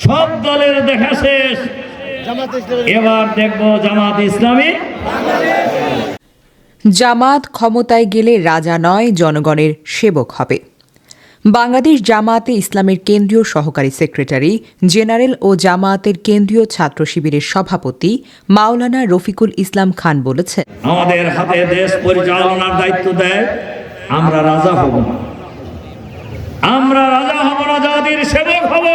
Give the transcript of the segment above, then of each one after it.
সব দলের দেখা শেষ, এবার দেখব জামাত ইসলামী। জামাত ক্ষমতায় গেলে রাজা নয়, জনগণের সেবক হবে। বাংলাদেশ জামায়াতে ইসলামের কেন্দ্রীয় সহকারী সেক্রেটারি জেনারেল ও জামায়াতের কেন্দ্রীয় ছাত্র শিবিরের সভাপতি মাওলানা রফিকুল ইসলাম খান বলেছেন, আমাদের হাতে দেশ পরিচালনার দায়িত্ব দেয়, আমরা রাজা হব না, আমরা রাজা হব না, জাতির সেবক হব।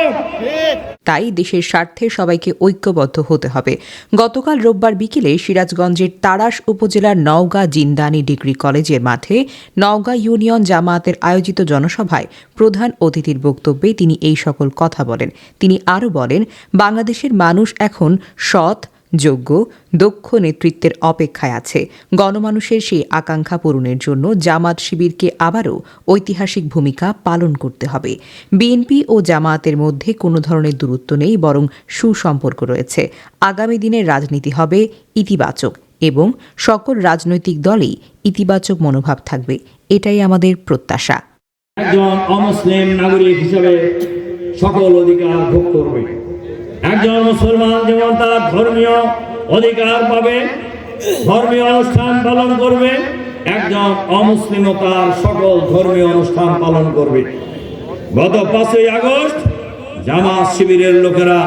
তাই দেশের স্বার্থে সবাইকে ঐক্যবদ্ধ হতে হবে। গতকাল রোববার বিকেলে সিরাজগঞ্জের তাড়াশ উপজেলার নওগাঁ জিন্দানি ডিগ্রি কলেজের মাঠে নওগাঁ ইউনিয়ন জামায়াতের আয়োজিত জনসভায় প্রধান অতিথির বক্তব্যে তিনি এই সকল কথা বলেন। তিনি আরও বলেন, বাংলাদেশের মানুষ এখন সৎ, যোগ্য, দক্ষ নেতৃত্বের অপেক্ষায় আছে। গণমানুষের সেই আকাঙ্ক্ষা পূরণের জন্য জামাত শিবিরকে আবারও ঐতিহাসিক ভূমিকা পালন করতে হবে। বিএনপি ও জামায়াতের মধ্যে কোনো ধরনের দূরত্ব নেই, বরং সুসম্পর্ক রয়েছে। আগামী দিনের রাজনীতি হবে ইতিবাচক এবং সকল রাজনৈতিক দলই ইতিবাচক মনোভাব থাকবে, এটাই আমাদের প্রত্যাশা। একজন অমুসলিম নাগরিক হিসেবে সকল অধিকার ভোগ করবে। একজন মুসলমান যেমন তার ধর্মীয় অধিকার পাবে, ধর্মীয় অনুষ্ঠান পালন করবে, একজন অমুসলিম তার সকল ধর্মীয় অনুষ্ঠান পালন করবে। গত 5ই আগস্ট জামাত শিবিরের লোকেরা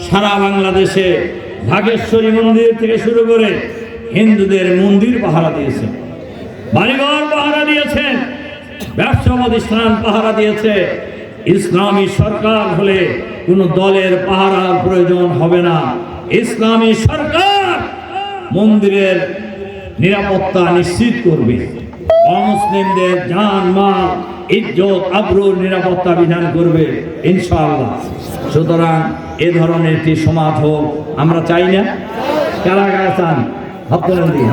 সারা বাংলাদেশে ঢাকেশ্বরী মন্দির থেকে শুরু করে হিন্দুদের মন্দির পাহারা দিয়েছে, বাড়িঘর পাহারা দিয়েছে, ব্যবসা প্রতিষ্ঠান পাহারা দিয়েছে। ইসলামী সরকার হলে কোন দলের পাহারার প্রয়োজন হবে না। ইসলামী সরকার মন্দিরের নিরাপত্তা নিশ্চিত করবে, অমুসলিমদের জান মাল ইজ্জত আবরুর নিরাপত্তা বিধান করবে ইনশাআল্লাহ। সুতরাং এ ধরনের একটি সমাজ হোক আমরা চাই না। কারা কারা চান হাত তোলেন দিই,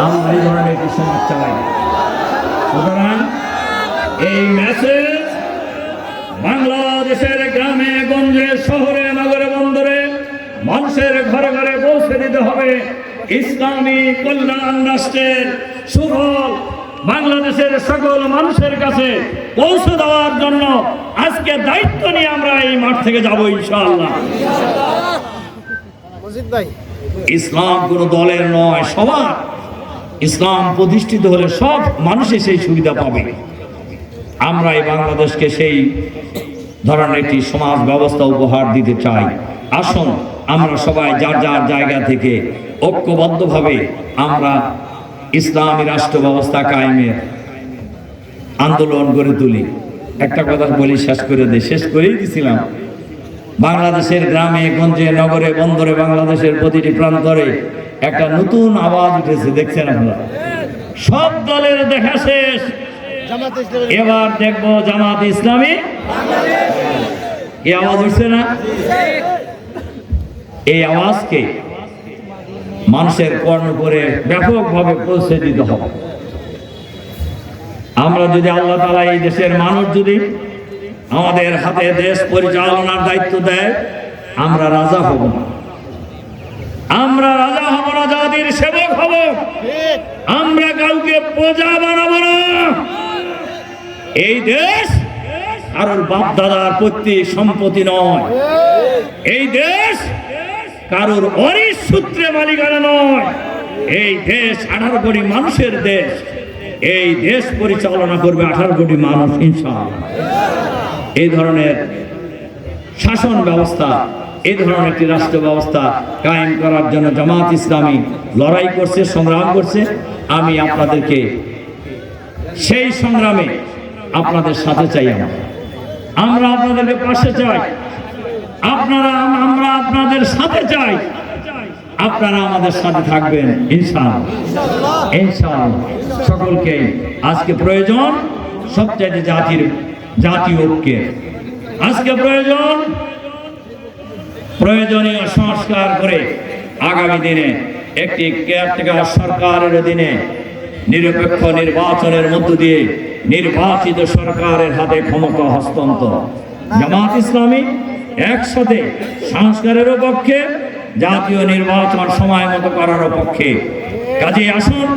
আমরা এই ধরনের একটি সমাজ চাই। সুতরাং এই মেসেজ বাংলাদেশের গ্রামে গঞ্জে শহরে নগরে বন্দরে মানুষের ঘরে ঘরে পৌঁছে দিতে হবে। ইসলামী কল্যাণ রাষ্ট্রের সুফল বাংলাদেশের সকল মানুষের কাছে পৌঁছে দেওয়ার জন্য আজকে দায়িত্ব নিয়ে আমরা এই মাঠ থেকে যাব ইনশাআল্লাহ। ইসলাম কোন দলের নয়, সবার। ইসলাম প্রতিষ্ঠিত হলে সব মানুষই সেই সুবিধা পাবে। আমরা এই বাংলাদেশকে সেই ধরনের একটি সমাজ ব্যবস্থা উপহার দিতে চাই। আসুন আমরা সবাই যার যার জায়গা থেকে ঐক্যবদ্ধভাবে আমরা ইসলামী রাষ্ট্র ব্যবস্থা কায়েমের আন্দোলন গড়ে তুলি। একটা কথা বলি, শেষ করেই দিছিলাম। বাংলাদেশের গ্রামে গঞ্জে নগরে বন্দরে বাংলাদেশের প্রতিটি প্রান্তরে একটা নতুন আওয়াজ উঠেছে, দেখছেন আপনারা। সব দলের দেখা শেষ, এবার দেখবো জামাত ইসলামী। এই আওয়াজ উঠছে না? এই আওয়াজকে মানুষের কর্ণ করে ব্যাপকভাবে পৌঁছে দিতে হবে। আমরা যদি আল্লাহ তাআলা এই দেশের মানুষ যদি আমাদের হাতে দেশ পরিচালনার দায়িত্ব দেয়, আমরা রাজা হব না, আমরা রাজা হব না, জাতির সেবক হব। আমরা কাউকে প্রজা বানাবো না। এই দেশ কারোর বাপ দাদার পৈতৃক সম্পত্তি নয়। এই দেশ কারোর অরিস সূত্রে মালিকানা নয়। এই দেশ 18 কোটি মানুষের দেশ। এই দেশ পরিচালনা করবে 18 কোটি মানুষ ইনশাআল্লাহ। এই ধরনের শাসন ব্যবস্থা, এই ধরনের একটি রাষ্ট্র ব্যবস্থা কায়েম করার জন্য জামাত ইসলামী লড়াই করছে, সংগ্রাম করছে। আমি আপনাদেরকে সেই সংগ্রামে আপনাদের সাথে চাই। আমরা আপনাদেরকে পাশে চাই, আমরা আপনাদের সাথে চাই, আপনারা আমাদের সাথে থাকবেন ইনশাআল্লাহ। ইনশাআল্লাহ সকলকে আজকে প্রয়োজন সবচেয়ে জাতীয় ঐক্যের। আজকে প্রয়োজনীয় সংস্কার করে আগামী দিনে একটি কেয়ারটেকার সরকারের অধীনে নিরপেক্ষ নির্বাচনের মধ্য দিয়ে নির্বাচিত সরকারের হাতে ক্ষমতা হস্তান্তর। জামাত ইসলামী একসাথে সংস্কারের পক্ষে, জাতীয় নির্বাচন সময় মতো করার পক্ষে। কাজে আসুন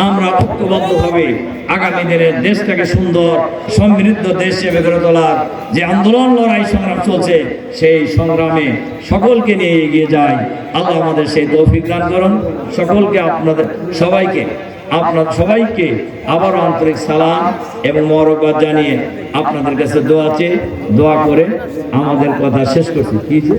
আমরা ঐক্যবদ্ধভাবে আগামী দিনের দেশটাকে সুন্দর সমৃদ্ধ দেশ হিসেবে গড়ে তোলার যে আন্দোলন লড়াই সংগ্রাম চলছে সেই সংগ্রামে সকলকে নিয়ে এগিয়ে যাই। আল্লাহ আমাদের সেই তৌফিক দান করুন। সকলকে আপনাদের সবাইকে আবারও আন্তরিক সালাম এবং মোবারকবাদ জানিয়ে আপনাদের কাছে দোয়া চেয়ে দোয়া করে আমাদের কথা শেষ করছি। কি যে